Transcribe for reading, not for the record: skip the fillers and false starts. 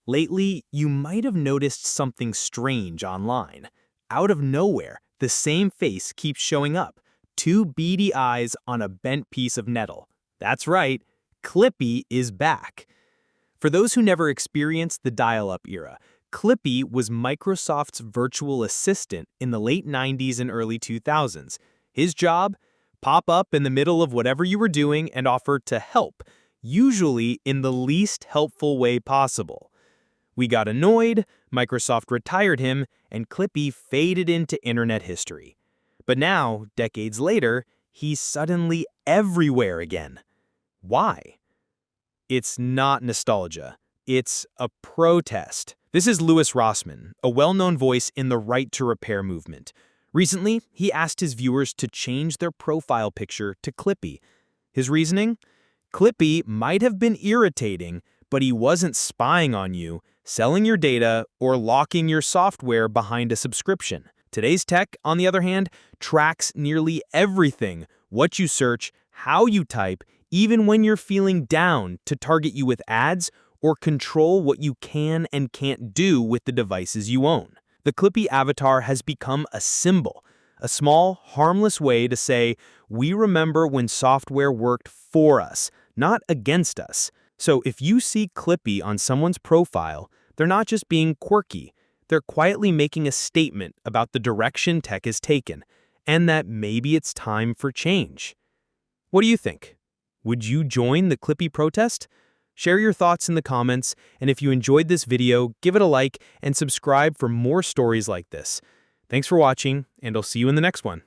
Lately, you might have noticed something strange online. Out of nowhere, the same face keeps showing up. Two beady eyes on a bent piece of metal. That's right, Clippy is back. For those who never experienced the dial-up era, Clippy was Microsoft's virtual assistant in the late 90s and early 2000s. His job? Pop up in the middle of whatever you were doing and offer to help, usually in the least helpful way possible. We got annoyed, Microsoft retired him, and Clippy faded into internet history. But now, decades later, he's suddenly everywhere again. Why? It's not nostalgia. It's a protest. This is Louis Rossmann, a well-known voice in the Right to Repair movement. Recently, he asked his viewers to change their profile picture to Clippy. His reasoning? Clippy might have been irritating, but he wasn't spying on you, selling your data, or locking your software behind a subscription. Today's tech, on the other hand, tracks nearly everything: what you search, how you type, even when you're feeling down, to target you with ads or control what you can and can't do with the devices you own. The Clippy avatar has become a symbol, a small, harmless way to say, we remember when software worked for us, not against us. So if you see Clippy on someone's profile, they're not just being quirky, they're quietly making a statement about the direction tech has taken, and that maybe it's time for change. What do you think? Would you join the Clippy protest? Share your thoughts in the comments, and if you enjoyed this video, give it a like and subscribe for more stories like this. Thanks for watching, and I'll see you in the next one.